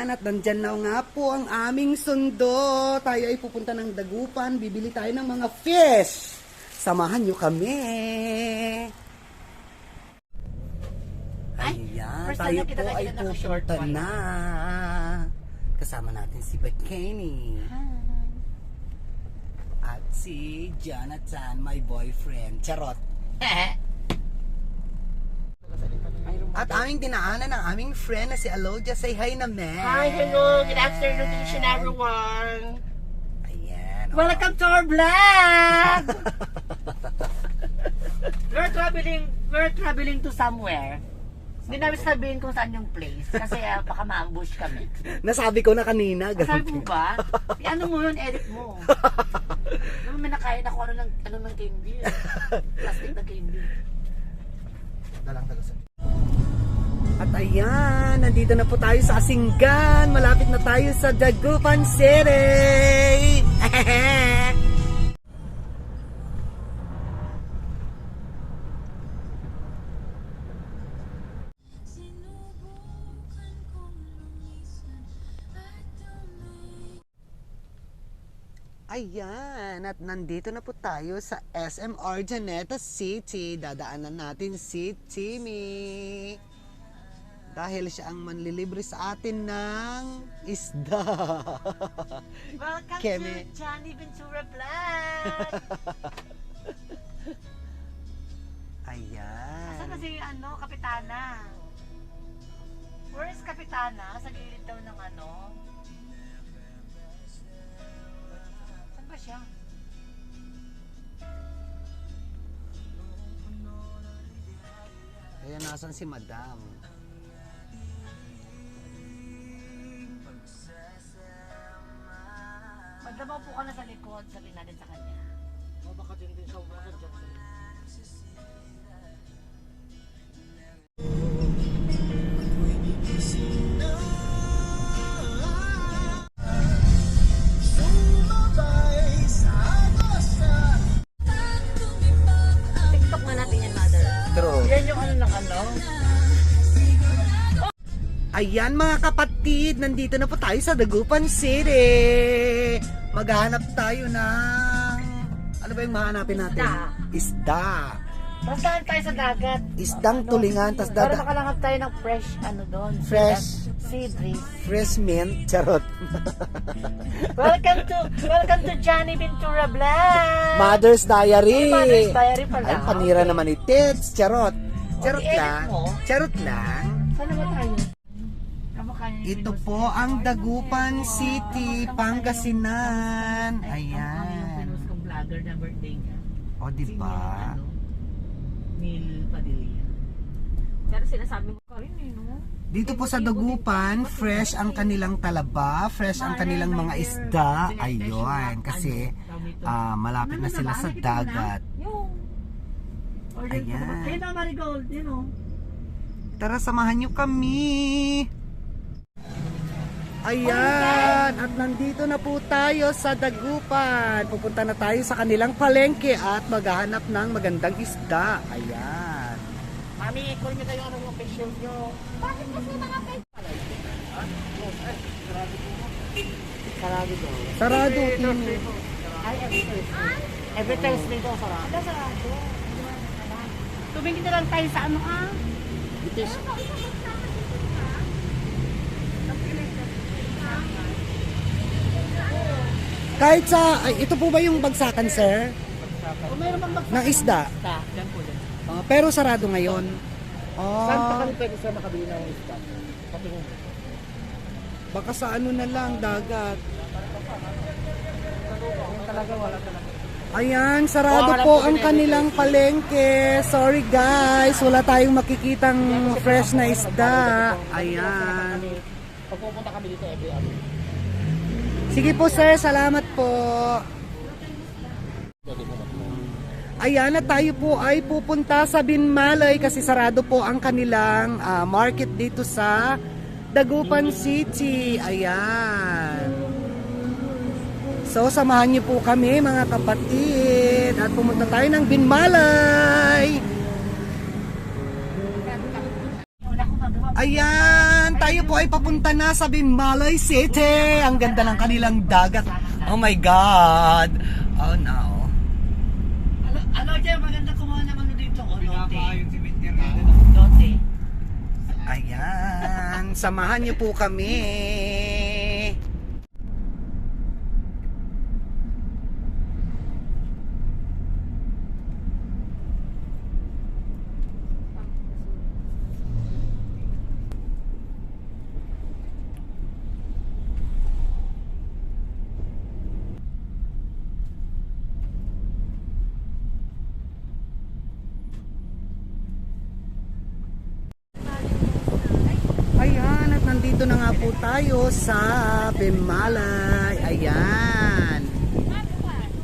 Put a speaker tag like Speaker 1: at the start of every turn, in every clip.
Speaker 1: Ayan, at nandyan na nga po ang aming sundo. Tayo ay pupunta ng Dagupan. Bibili tayo ng mga fish. Samahan nyo kami. Ayan, tayo po ay pupunta na. Kasama natin si Bikini. At si Jonathan, my boyfriend. Charot. At aming dinaanan ng aming friend na si Alodia. Say hi na, man.
Speaker 2: Hi, hello. Good afternoon to each and everyone.
Speaker 1: Ayan.
Speaker 2: Welcome to our vlog. We're traveling to somewhere. Hindi namin sabihin kung saan yung place kasi baka ma-ambush kami.
Speaker 1: Nasabi ko na kanina.
Speaker 2: Sabi mo ba? Ano mo yun, edit mo. Naman may nakain ako ano ng candy. Plastic na candy.
Speaker 1: At ayan, nandito na po tayo sa Asinggan. Malapit na tayo sa Dagupan City. Ayan, at nandito na po tayo sa SM Ordaneta City. Dadaanan natin si Timmy. Dahil siya ang manlilibre sa atin ng isda.
Speaker 2: Welcome
Speaker 1: Kemi.
Speaker 2: to Johnny Ventura Vlog.
Speaker 1: Ayan.
Speaker 2: Saan kasi Kapitana? Where is Kapitana? Sa gilid daw ng Saan ba siya?
Speaker 1: Ayan, nasan si Madam?
Speaker 2: Magdabaw po ka na sa likod, sabihin natin sa kanya. Baka din siya umakan dyan. TikTok na natin yan, mother.
Speaker 1: True.
Speaker 2: Yan yung
Speaker 1: Ayan mga kapatid, nandito na po tayo sa Dagupan City. Maghanap tayo ng... Ano ba yung mahanapin natin? Isda.
Speaker 2: Tapos daan tayo sa dagat.
Speaker 1: Isdang tulingan, tas
Speaker 2: Para
Speaker 1: dada...
Speaker 2: makalanghap tayo ng fresh, doon.
Speaker 1: Fresh.
Speaker 2: Sea breeze.
Speaker 1: Fresh mint, charot.
Speaker 2: Welcome to Johnny Ventura Vlog.
Speaker 1: Mother's Diary.
Speaker 2: Mother's Diary pala.
Speaker 1: Ay, panira naman ni Tits, charot. Charot
Speaker 2: i-edit
Speaker 1: lang.
Speaker 2: mo.
Speaker 1: Charot lang.
Speaker 2: Saan naman tayo? Kamukha niya yung
Speaker 1: Ito
Speaker 2: pinost-
Speaker 1: po ang Dagupan City, Pangasinan.
Speaker 2: Kamukha niya yung
Speaker 1: Ayan.
Speaker 2: pinost kong vlogger na birthday niya.
Speaker 1: O, diba?
Speaker 2: Neil Padilla. Pero sinasabi mo ka rin no?
Speaker 1: Dito po sa Dagupan, fresh ang kanilang talaba, fresh ang kanilang mga isda. Ayun, kasi malapit na sila sa dagat. Ayan.
Speaker 2: Ayun na, Marigold,
Speaker 1: Tara, samahan nyo kami. Ayan, at nandito na po tayo sa Dagupan. Pupunta na tayo sa kanilang palengke at maghahanap ng magandang isda. Ayan.
Speaker 2: Mami, call nyo kayo yung picture nyo. Bakit kasi mga picture? Sarado daw.
Speaker 1: Sarado, Tino.
Speaker 2: Ay, every Thursday. Every Thursday daw sarado. Ano sarado? Tumingin na lang tayo sa Bitis.
Speaker 1: Kahit sa, ay, ito po ba yung bagsakan, sir?
Speaker 2: O mayroon bang bagsakan?
Speaker 1: Ng isda?
Speaker 2: Yan po yan.
Speaker 1: Pero sarado ngayon.
Speaker 2: Saan pa kami pwede sa makabili ng isda? Patingin.
Speaker 1: Baka sa ano na lang, dagat.
Speaker 2: Yung talaga wala talaga.
Speaker 1: Ayan, sarado po ang kanilang palengke. Sorry guys, wala tayong makikitang fresh na isda. Ayan.
Speaker 2: Pag pupunta kami dito every hour.
Speaker 1: Sige po sir, salamat po. Ayan, at tayo po ay pupunta sa Binmalay kasi sarado po ang kanilang market dito sa Dagupan City. Ayan. So, samahan niyo po kami mga kapatid at pumunta tayo ng Binmalay. Ayan, tayo tayo po ay papunta na sa Binmalay City. Ang ganda ng kanilang dagat. Oh my God. Oh no.
Speaker 2: Ano dyan, maganda kumuha ng ano dito. O, lote.
Speaker 1: Ayan. Samahan niyo po kami. Ayan, at nandito na nga po tayo sa Binmalay. Ayan.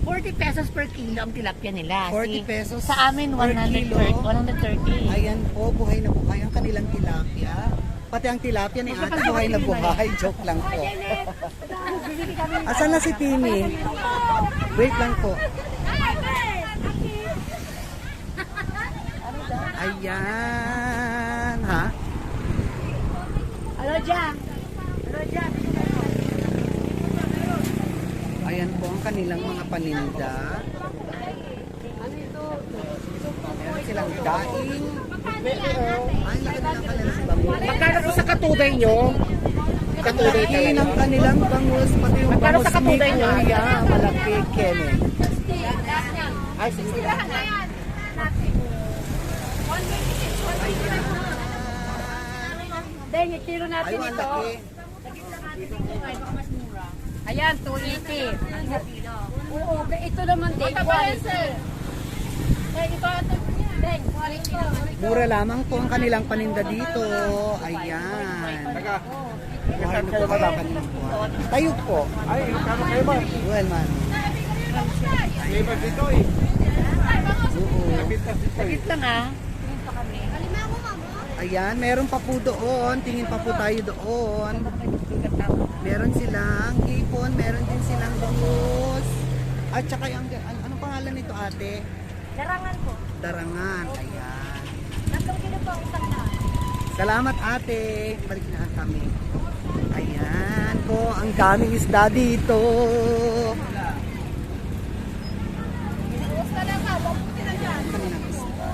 Speaker 2: 40 pesos per kilo ang tilapia nila.
Speaker 1: 40 pesos
Speaker 2: Sa amin,
Speaker 1: per
Speaker 2: 130.
Speaker 1: kilo.
Speaker 2: 130.
Speaker 1: Ayan po, buhay na buhay ang kanilang tilapia. Pati ang tilapia ni ate, buhay na buhay. Joke lang po. Asan na si Timmy? Wait lang po. Ayan. Ha?
Speaker 2: Ano dyan? Ano dyan?
Speaker 1: Ayan po ang kanilang mga paninda. Meron silang daing. Ay, laki ng kanilang bangus.
Speaker 2: Magkano po sa katugay nyo? Katugay
Speaker 1: Laki ng kanilang bangus. Pati yung
Speaker 2: Magkano
Speaker 1: bangus
Speaker 2: sa
Speaker 1: ni
Speaker 2: katugay nyo?
Speaker 1: Kuya. Malaki, Kenneth.
Speaker 2: Ay, sige.
Speaker 3: Dahil yung kilo natin
Speaker 1: Ay, ang
Speaker 3: ito.
Speaker 1: laki.
Speaker 3: Ayan, 280. Oo, ito naman din. Quality. Dahil, quality naman.
Speaker 1: Mura lamang po ang kanilang paninda dito. Ayan. Buhay na po ang kanilang buhay. Tayo po.
Speaker 4: Ay, kano kayo ba?
Speaker 1: Well, man.
Speaker 4: May ba dito eh?
Speaker 1: Oo.
Speaker 2: Sagit lang ah.
Speaker 1: Ayan, meron pa po doon. Tingin pa po tayo doon. Meron silang hipon, meron din silang bangus. At saka yung, anong pangalan nito ate?
Speaker 3: Larangan po.
Speaker 1: Darangan. Ayan.
Speaker 3: 3 kilo po ang isang daan.
Speaker 1: Salamat ate. Balik na kami. Ayan po, ang daming isda dito. Kanilang isda.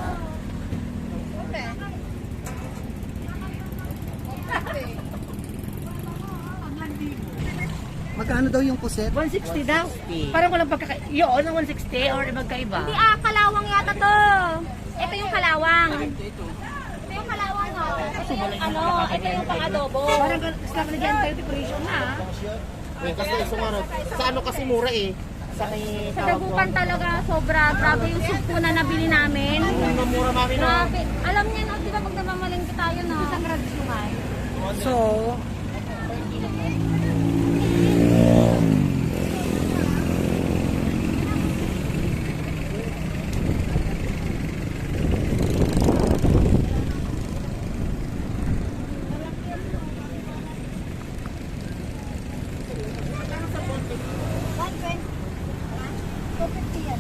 Speaker 1: Magkano daw yung puset?
Speaker 2: 160 daw. Parang walang pagkaka... Yun, ang 160 or magkaiba?
Speaker 3: Hindi kalawang yata to. Ito yung kalawang. Ito yung kalawang no. Ito yung ito yung pang-adobo.
Speaker 2: Parang gusto ka nagyan tayo decoration na ah.
Speaker 4: Kasi sa ano kasi mura eh.
Speaker 2: Sa may
Speaker 3: Sa
Speaker 2: tawag ko.
Speaker 3: Dagupan talaga sobra. Grabe yung soup po na nabili namin.
Speaker 4: Mura mami no.
Speaker 3: Grabe. Alam niyo no, di ba pag namamalingki tayo no? Isang radisumay.
Speaker 1: So,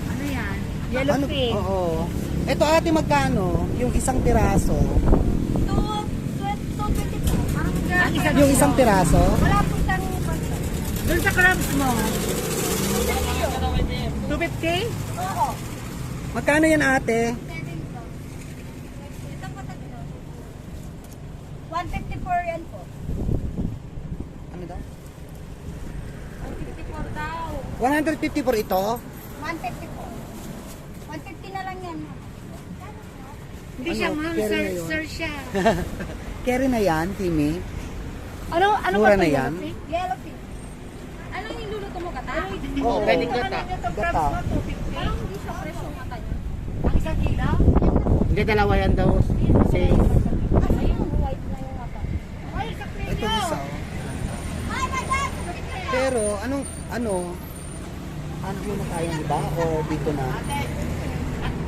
Speaker 2: Ano yan? Yellow
Speaker 1: ano?
Speaker 2: pig.
Speaker 1: Oo. Ito ate magkano? Yung isang piraso?
Speaker 3: 220 po. Parang
Speaker 2: Ang isa
Speaker 1: Yung isang piraso?
Speaker 3: wala po siyang
Speaker 2: Doon sa crabs mo. 250?
Speaker 3: Oo.
Speaker 1: Magkano yan ate?
Speaker 3: 154 yan po.
Speaker 1: Ano daw?
Speaker 3: 154 daw.
Speaker 1: 150 for ito?
Speaker 3: 150 po. 150 na lang yan.
Speaker 2: Hindi siya
Speaker 1: Ano,
Speaker 2: ma'am,
Speaker 1: pero
Speaker 2: sir,
Speaker 1: ngayon?
Speaker 2: sir siya.
Speaker 1: Carry na yan, Timmy.
Speaker 2: Ano
Speaker 1: Mura
Speaker 2: ba
Speaker 1: na
Speaker 2: ito,
Speaker 1: yan?
Speaker 2: yellow pig?
Speaker 3: Yellow pig. Ano yung niluluto mo kata?
Speaker 1: Oo.
Speaker 4: Pwede gata.
Speaker 1: Gata.
Speaker 3: Parang hindi siya fresh yung kata niya.
Speaker 2: Ang isang kilo?
Speaker 4: Hindi, dalawa yan daw. Kasi
Speaker 3: Ayun, white na yung kata.
Speaker 2: Ay, sa
Speaker 1: Ito isa. oh. Pero, ano mo kaya ba? O dito na?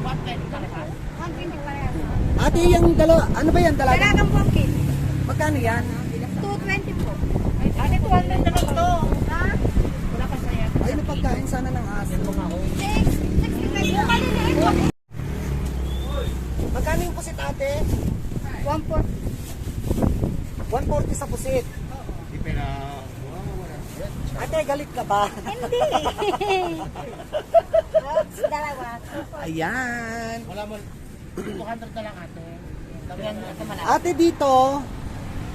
Speaker 3: 120 pa yan.
Speaker 1: Ate, yung dalawa, ano ba yan? Dalaga?
Speaker 3: Dalagang pumpkin.
Speaker 1: Magkano yan?
Speaker 3: 220 po.
Speaker 2: Ate, 200 na lang to.
Speaker 3: Ha?
Speaker 2: Wala ka saya.
Speaker 1: Ay, napagkain sana ng aso.
Speaker 3: 65 yung maliliit po.
Speaker 1: Magkano yung pusit ate?
Speaker 3: 140.
Speaker 1: 140 sa pusit.
Speaker 4: Di pera.
Speaker 1: Ate, galit ka ba?
Speaker 3: Hindi. Dalawa.
Speaker 1: Ayan.
Speaker 4: Wala mo. 200 na lang ate. Damihan ate malaki.
Speaker 1: Ate dito,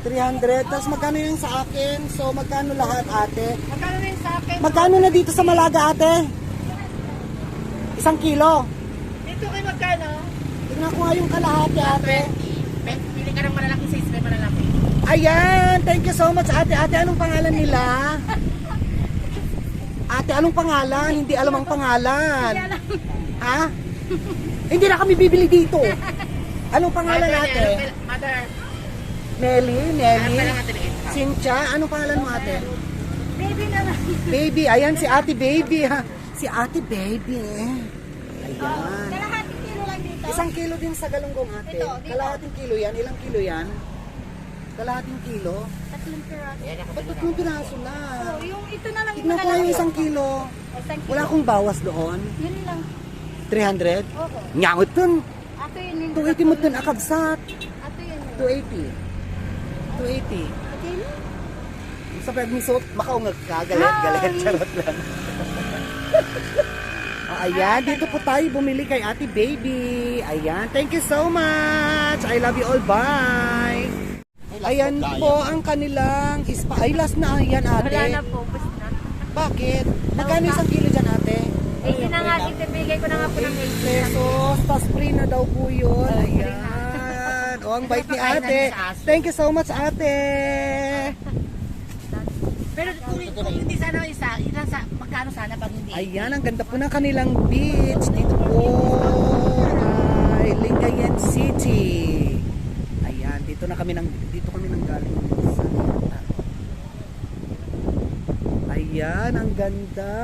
Speaker 1: 300. Tapos magkano yung sa akin? So magkano lahat ate?
Speaker 2: Magkano na yung sa akin?
Speaker 1: Magkano na dito sa Malaga ate? 1 kilo.
Speaker 2: Dito kayo magkano?
Speaker 1: Tignan ko nga yung kalahati ate.
Speaker 4: Pili ka ng malaki size, may malalaki.
Speaker 1: Ayan, thank you so much ate. Ate, anong pangalan nila? Ate, anong pangalan? Hindi alam ang pangalan. Ha? Hindi na kami bibili dito. Anong pangalan ate?
Speaker 4: Mother.
Speaker 1: Nelly, Nelly.
Speaker 4: Ano lang ate liit?
Speaker 1: Cynthia, anong pangalan mo ate?
Speaker 3: Baby naman.
Speaker 1: Baby, ayan si ate baby ha. Si ate baby. Ayan.
Speaker 3: Kalahating kilo lang dito.
Speaker 1: 1 kilo din sa galunggong ate.
Speaker 3: Ito, dito.
Speaker 1: Kalahating kilo yan. Ilang kilo yan? Kalahating kilo?
Speaker 3: 3 piraso.
Speaker 1: Ba't 3 piraso na?
Speaker 3: So, yung ito na lang
Speaker 1: Tignan ko nga yung 1 kilo.
Speaker 3: Isang kilo.
Speaker 1: Wala akong bawas doon.
Speaker 3: Yun lang.
Speaker 1: 300?
Speaker 3: Opo.
Speaker 1: Nyangot dun.
Speaker 3: Ato yun.
Speaker 1: 280 mo dun akabsat.
Speaker 3: Ato yun.
Speaker 1: 280. 280.
Speaker 3: Okay na.
Speaker 1: Sa pagmisot, makaungag ka. Galit. Charot lang. Ayan, dito po tayo bumili kay Ate Baby. Ayan, thank you so much. I love you all. Bye. Ayan po ang kanilang ispa. Ay, last na. Ayan, ate.
Speaker 3: Wala na po. Bus na.
Speaker 1: Bakit? Magkano 1 kilo dyan, ate?
Speaker 3: 80 na nga. Ibigay ko na nga po ng 80.
Speaker 1: Pesos. Tas free na daw po yun. Ayan. O, ang bait ni ate. Thank you so much, ate.
Speaker 2: Pero kung hindi sana isa, ilan sa, magkano sana pag hindi?
Speaker 1: Ayan, ang ganda po ng kanilang beach. Dito po ay Lingayen City. Ayan, dito kami nang galing sa Ayan, ang ganda.